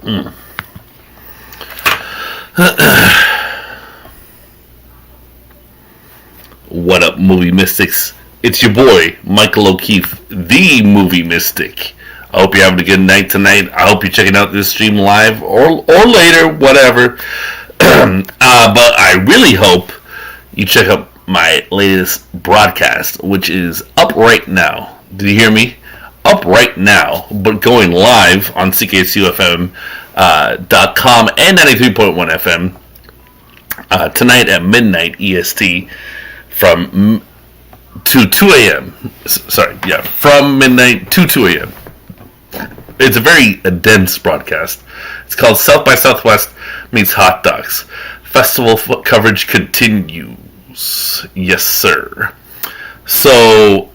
What up, movie mystics? It's your boy, Michael O'Keefe, the movie mystic. I hope you're having a good night tonight. I hope you're checking out this stream live or later, whatever. But I really hope you check out my latest broadcast, which is up right now. Did you hear me? Up right now, but going live on CKCUFM.com and 93.1 FM tonight at midnight EST from 2 a.m. From midnight to 2 a.m. It's a very dense broadcast. It's called South by Southwest meets Hot Docs. Festival coverage continues. Yes, sir. So,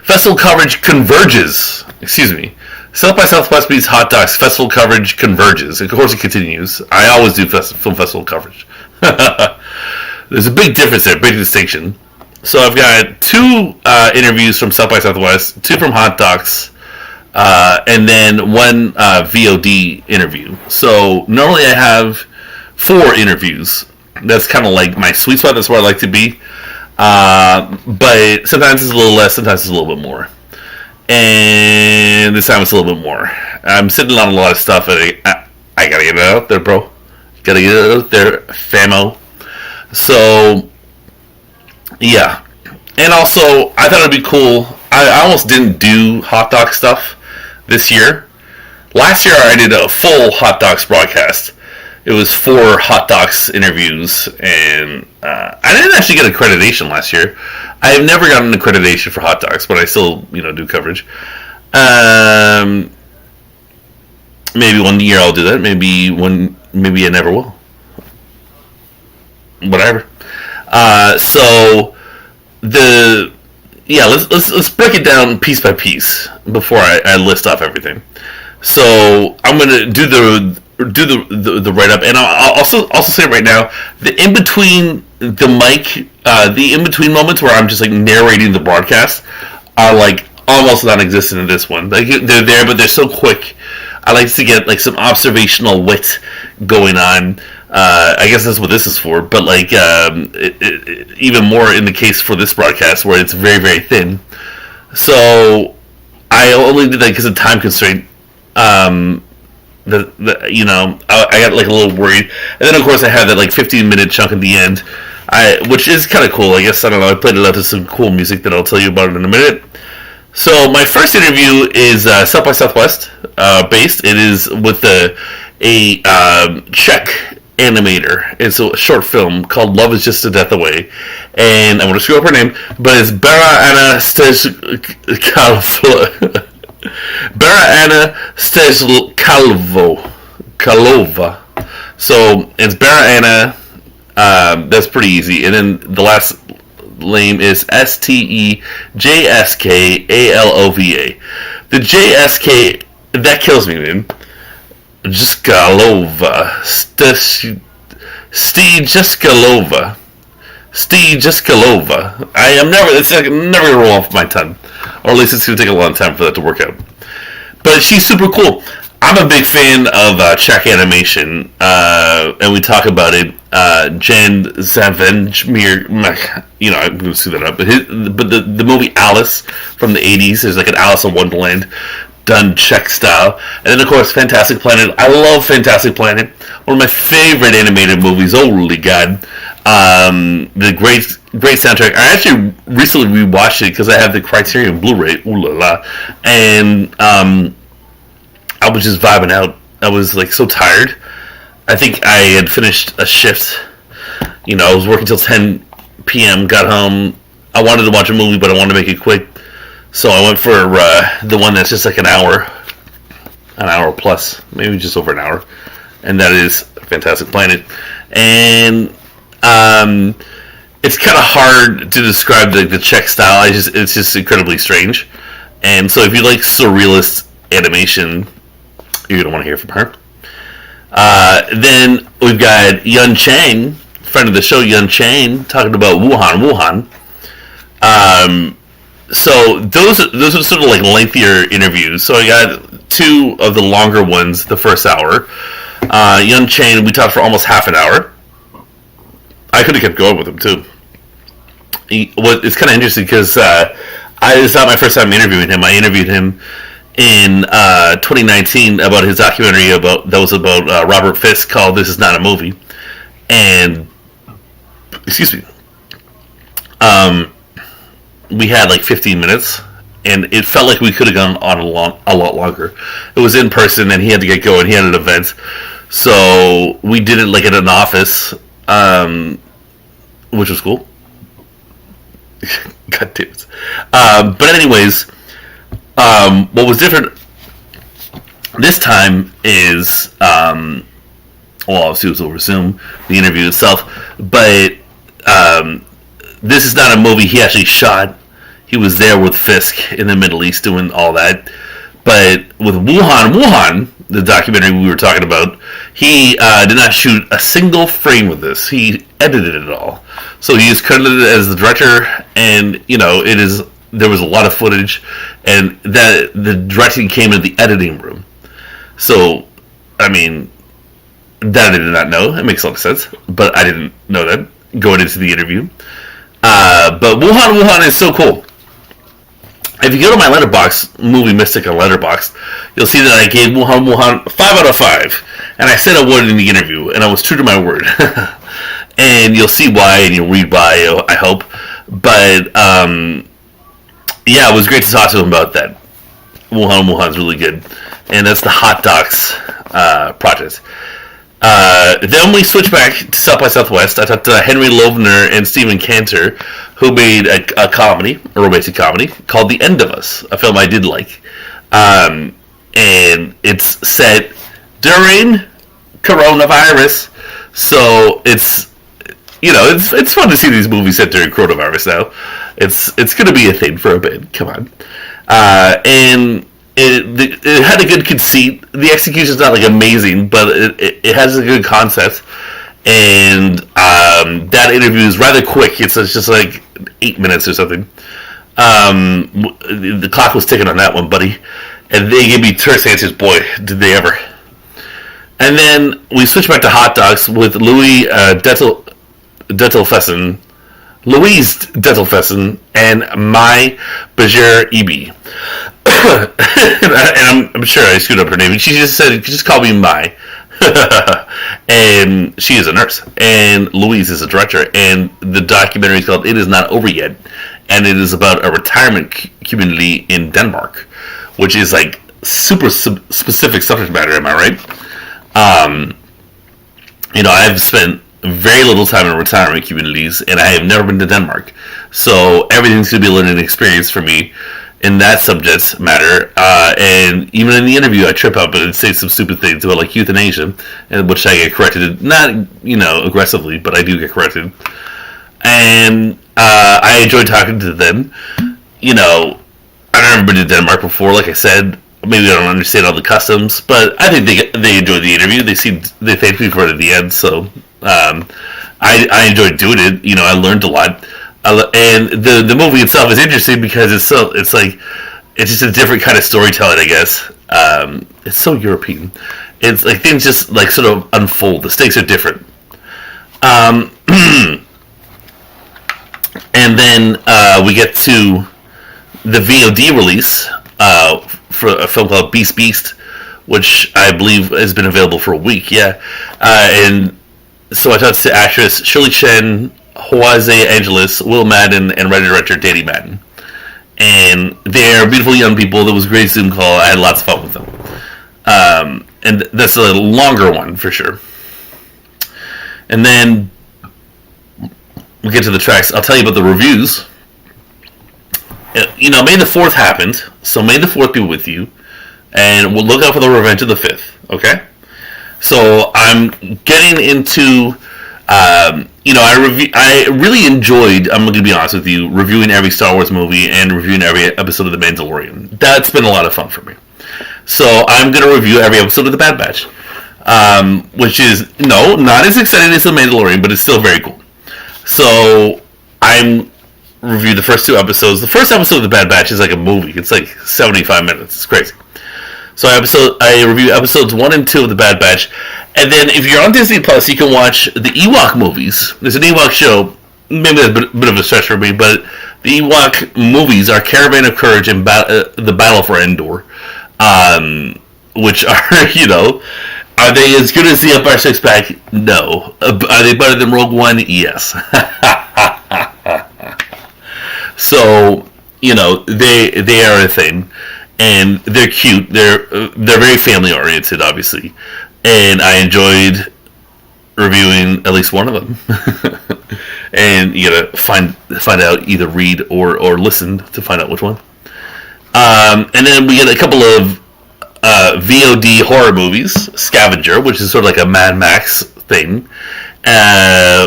festival coverage converges. Excuse me. South by Southwest meets Hot Docs. Festival coverage converges. Of course, it continues. I always do film festival coverage. There's a big difference there, big distinction. So I've got 2 interviews from South by Southwest, 2 from Hot Docs, and then 1 VOD interview. So normally I have 4 interviews. That's kind of like my sweet spot. That's where I like to be. But sometimes it's a little less, sometimes it's a little bit more. And this time it's a little bit more. I'm sitting on a lot of stuff, and I gotta get it out there, bro. Gotta get it out there, famo. So, yeah. And also, I thought it'd be cool. I almost didn't do Hot Docs stuff this year. Last year, I did a full Hot Docs broadcast. It was 4 Hot Docs interviews, and I didn't actually get accreditation last year. I have never gotten accreditation for Hot Docs, but I still, do coverage. Maybe one year I'll do that. Maybe I never will. Whatever. Let's break it down piece by piece before I list off everything. So I'm gonna do the write up, and I'll also say right now, the in between the mic, the in between moments where I'm just like narrating the broadcast are like almost non-existent in this one. Like they're there, but they're so quick. I like to get like some observational wit going on. I guess that's what this is for, but like even more in the case for this broadcast where it's very, very thin. So I only did that because of time constraint. I got like a little worried, and then of course I had that like 15-minute chunk at the end, which is kind of cool. I guess I don't know. I played it out to some cool music that I'll tell you about in a minute. So my first interview is South by Southwest based. It is with a Czech animator. It's a short film called Love Is Just a Death Away, and I'm going to screw up her name, but it's Bara Anna Kalova. So it's Bara Anna. That's pretty easy. And then the last name is Stejskalova. The JSK, that kills me, man. Jaskalova. Stejskalova. It's like never gonna roll off my tongue. Or at least it's gonna take a long time for that to work out. But she's super cool. I'm a big fan of Czech animation, and we talk about it. Jan Zavenjmir, I'm going to screw that up. But the movie Alice from the 80s, there's like an Alice in Wonderland done Czech style. And then, of course, Fantastic Planet. I love Fantastic Planet. One of my favorite animated movies. Holy God. The great soundtrack. I actually recently rewatched it because I have the Criterion Blu-ray. Ooh la la. And I was just vibing out. I was like so tired. I think I had finished a shift. I was working till 10 p.m. Got home. I wanted to watch a movie, but I wanted to make it quick. So I went for the one that's just like an hour plus, maybe just over an hour, and that is Fantastic Planet. And it's kind of hard to describe the Czech style. It's just incredibly strange. And so if you like surrealist animation, you're gonna want to hear from her. Then we've got Yun Chang, friend of the show, Yun Chang, talking about Wuhan. So those are sort of like lengthier interviews. So I got two of the longer ones the first hour. Young Chain, we talked for almost half an hour. I could have kept going with him too. It's kind of interesting because it's not my first time interviewing him. I interviewed him in 2019 about his documentary that was about Robert Fisk called "This Is Not a Movie," and excuse me, we had like 15 minutes, and it felt like we could have gone on a lot longer. It was in person, and he had to get going. He had an event, so we did it like at an office, which was cool. God damn it. But anyways, what was different this time is, well, obviously it was over Zoom, the interview itself, but this is not a movie he actually shot. He was there with Fisk in the Middle East doing all that. But with Wuhan, the documentary we were talking about, he did not shoot a single frame of this. He edited it all. So he is credited as the director, and there was a lot of footage, and that the directing came in the editing room. So, I mean, that I did not know. It makes a lot of sense, but I didn't know that going into the interview. But Wuhan is so cool. If you go to my Letterboxd, Movie Mystic on Letterboxd, you'll see that I gave Wuhan 5 out of 5. And I said I would in the interview, and I was true to my word. And you'll see why, and you'll read why, I hope. But, yeah, it was great to talk to him about that. Wuhan's really good. And that's the Hot Docs project. Then we switched back to South by Southwest. I talked to Henry Loebner and Stephen Cantor, who made a romantic comedy, called The End of Us, a film I did like. And it's set during coronavirus, so it's fun to see these movies set during coronavirus now. It's going to be a thing for a bit. Come on. And it had a good conceit. The execution's not like amazing, but it has a good concept. And that interview is rather quick. It's just like 8 minutes or something. The clock was ticking on that one, buddy. And they gave me terse answers. Boy, did they ever. And then we switched back to Hot Docs with Louise Dettelfessen, and Mai Bajer-Ibi. And I'm sure I screwed up her name. She just said, just call me Mai. And she is a nurse. And Louise is a director. And the documentary is called It Is Not Over Yet. And it is about a retirement community in Denmark, which is like super specific subject matter, am I right? I've spent very little time in retirement communities, and I have never been to Denmark. So everything's going to be a learning experience for me in that subject matter. And even in the interview, I trip up and say some stupid things about like euthanasia, which I get corrected. Not, aggressively, but I do get corrected. And I enjoyed talking to them. I've never been to Denmark before, like I said. Maybe I don't understand all the customs, but I think they enjoyed the interview. They thanked me for it at the end, so I enjoyed doing it. I learned a lot, and the movie itself is interesting because it's just a different kind of storytelling, I guess. It's so European. It's like things just like sort of unfold. The stakes are different. And then we get to the VOD release for a film called Beast, which I believe has been available for a week. Yeah, and so I talked to actress Shirley Chen, Jose Angeles, Will Madden, and writer-director Danny Madden. And they're beautiful young people. It was a great Zoom call. I had lots of fun with them. And that's a longer one, for sure. And then we'll get to the tracks. I'll tell you about the reviews. May the 4th happened, so May the 4th be with you. And we'll look out for the Revenge of the 5th, okay? So I'm getting into... I really enjoyed, I'm going to be honest with you, reviewing every Star Wars movie and reviewing every episode of The Mandalorian. That's been a lot of fun for me. So I'm going to review every episode of The Bad Batch. Which is, not as exciting as The Mandalorian, but it's still very cool. So I'm reviewed the first 2 episodes. The first episode of The Bad Batch is like a movie. It's like 75 minutes. It's crazy. So I review episodes 1 and 2 of The Bad Batch. And then if you're on Disney Plus, you can watch the Ewok movies. There's an Ewok show. Maybe that's a bit of a stretch for me, but the Ewok movies are Caravan of Courage and The Battle for Endor. Which are, are they as good as the Empire Strikes Back? No. Are they better than Rogue One? Yes. So, they are a thing, and they're cute. They're very family oriented, obviously, and I enjoyed reviewing at least one of them. And you gotta find out, either read or listen to find out which one. And then we get a couple of VOD horror movies. Scavenger, which is sort of like a Mad Max thing,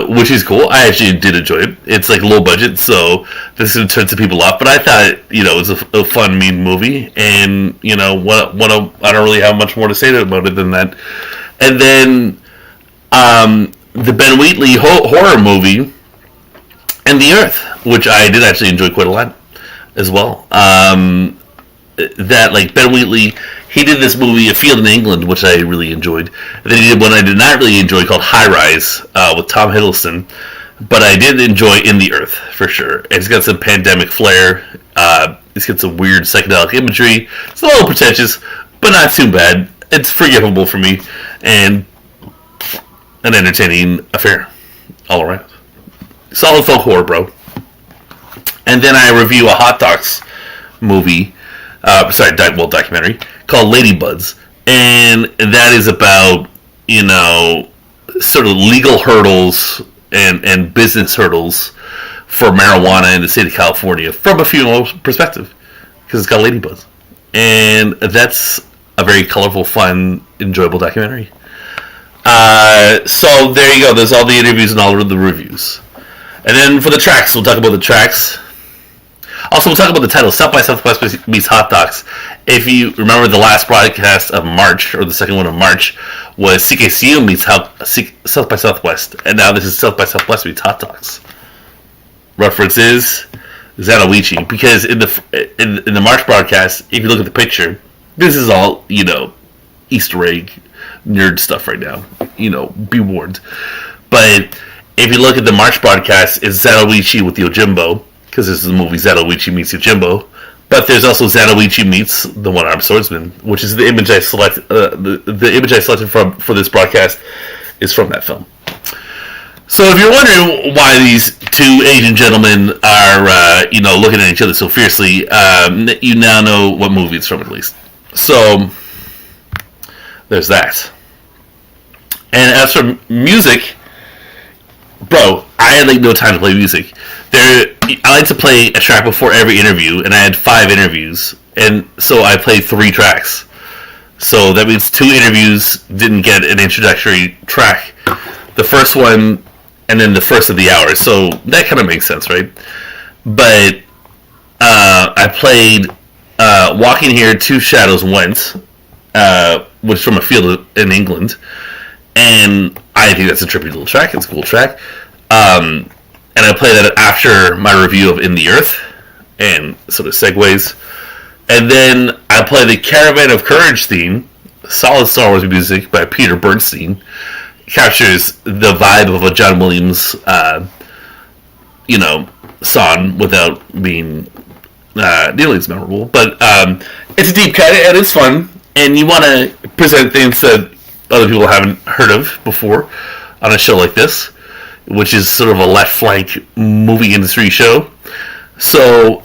which is cool. I actually did enjoy it. It's like low budget, so this is going to turn some people off. But I thought it was a fun, mean movie, and I don't really have much more to say about it than that. And then the Ben Wheatley horror movie, And the Earth, which I did actually enjoy quite a lot as well. That, like, Ben Wheatley, he did this movie, A Field in England, which I really enjoyed. And then he did one I did not really enjoy called High Rise with Tom Hiddleston. But I did enjoy In the Earth, for sure. It's got some pandemic flair. It's got some weird psychedelic imagery. It's a little pretentious, but not too bad. It's forgivable for me. And an entertaining affair all around. Solid folk horror, bro. And then I review a Hot Docs movie. Documentary called Ladybuds, and that is about sort of legal hurdles and business hurdles for marijuana in the state of California from a female perspective, because it's got ladybuds, and that's a very colorful, fun, enjoyable documentary. So there you go. There's all the interviews and all of the reviews, and then for the tracks, we'll talk about the tracks. Also, we'll talk about the title, South by Southwest meets Hot Docs. If you remember, the last broadcast of March, or the second one of March, was CKCU meets South by Southwest. And now this is South by Southwest meets Hot Docs. Reference is Zatoichi. Because in the March broadcast, if you look at the picture, this is all, Easter egg nerd stuff right now. Be warned. But if you look at the March broadcast, it's Zatoichi with Yojimbo. Because this is the movie Zatoichi meets Yojimbo, but there's also Zatoichi meets the One-Armed Swordsman, which is the image I selected. The image I selected for this broadcast is from that film. So if you're wondering why these two Asian gentlemen are looking at each other so fiercely, you now know what movie it's from, at least. So there's that. And as for music, bro, I had no time to play music. I like to play a track before every interview, and I had 5 interviews, and so I played 3 tracks. So that means 2 interviews didn't get an introductory track. The first one, and then the first of the hour. So that kind of makes sense, right? But I played Walking Here, Two Shadows Went, which is from A Field in England, and I think that's a trippy little track. It's a cool track. And I play that after my review of In the Earth, and sort of segues. And then I play the Caravan of Courage theme, solid Star Wars music by Peter Bernstein. Captures the vibe of a John Williams, song without being nearly as memorable. But it's a deep cut, and it's fun. And you want to present things that other people haven't heard of before on a show like this, which is sort of a left flank movie industry show. So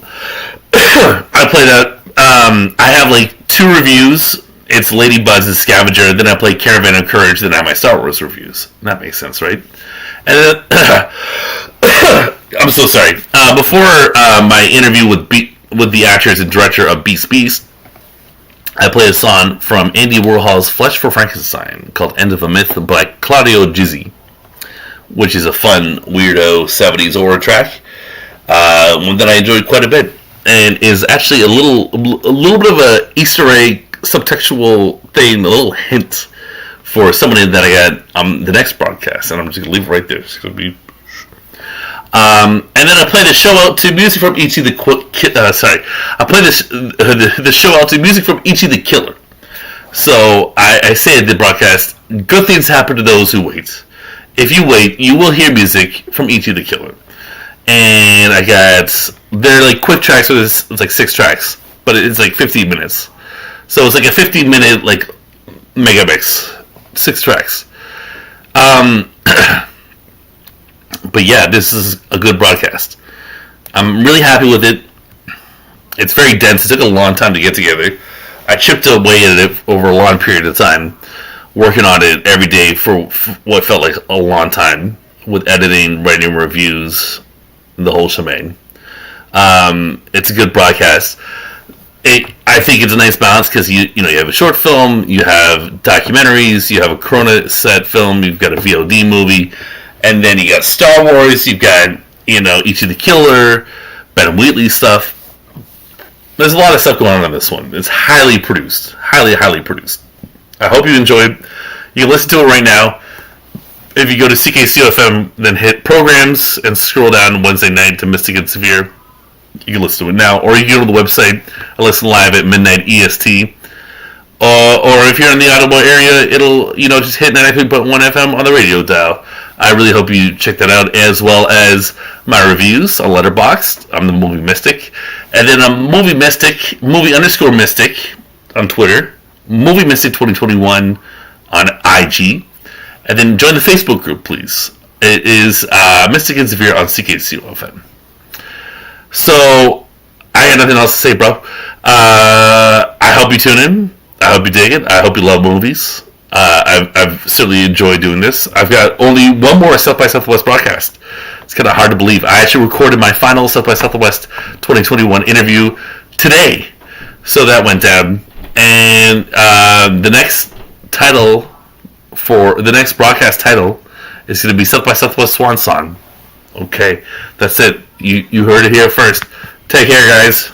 I play that. I have like 2 reviews. It's Ladybuds and Scavenger. Then I play Caravan of Courage. Then I have my Star Wars reviews. That makes sense, right? And then I'm so sorry. Before my interview with the actors and director of Beast, I played a song from Andy Warhol's Flesh for Frankenstein called End of a Myth by Claudio Gizzi, which is a fun, weirdo 70s horror track, one that I enjoyed quite a bit, and is actually a little bit of a Easter egg, subtextual thing, a little hint for somebody that I got on the next broadcast, and I'm just going to leave it right there. It's going to be... and then I play the show out to music from Ichi the I play the show out to music from Ichi the Killer, So I say at the broadcast, good things happen to those who wait. If you wait, you will hear music from E.T. the Killer. And they're like quick tracks, so it's like 6 tracks, but it's like 15 minutes. So it's like a 15-minute like mega mix, 6 tracks. But yeah, this is a good broadcast. I'm really happy with it. It's very dense. It took a long time to get together. I chipped away at it over a long period of time, working on it every day for what felt like a long time, with editing, writing reviews, the whole shebang. It's a good broadcast. I think it's a nice balance because you have a short film, you have documentaries, you have a Corona set film, you've got a VOD movie, and then you got Star Wars, you've got E.T. the Killer, Ben Wheatley stuff. There's a lot of stuff going on this one. It's highly produced, highly produced. I hope you enjoy it. You can listen to it right now. If you go to CKCOFM, then hit programs and scroll down Wednesday night to Mystic and Severe. You can listen to it now, or you can go to the website and listen live at midnight EST. Or if you're in the Ottawa area, it'll just hit 93.1 FM on the radio dial. I really hope you check that out, as well as my reviews on Letterboxd. I'm the Movie Mystic, and then I'm Movie Mystic, movie_mystic on Twitter, Movie Mystic 2021 on IG, and then join the Facebook group, please. It is Mystic and Severe on CKCOFM. So I got nothing else to say, bro. I hope you tune in. I hope you dig it. I hope you love movies. I've certainly enjoyed doing this. I've got only one more South by Southwest broadcast. It's kind of hard to believe. I actually recorded my final South by Southwest 2021 interview today. So that went down. And the next broadcast title is going to be South by Southwest Swan Song. Okay, that's it. You heard it here first. Take care, guys.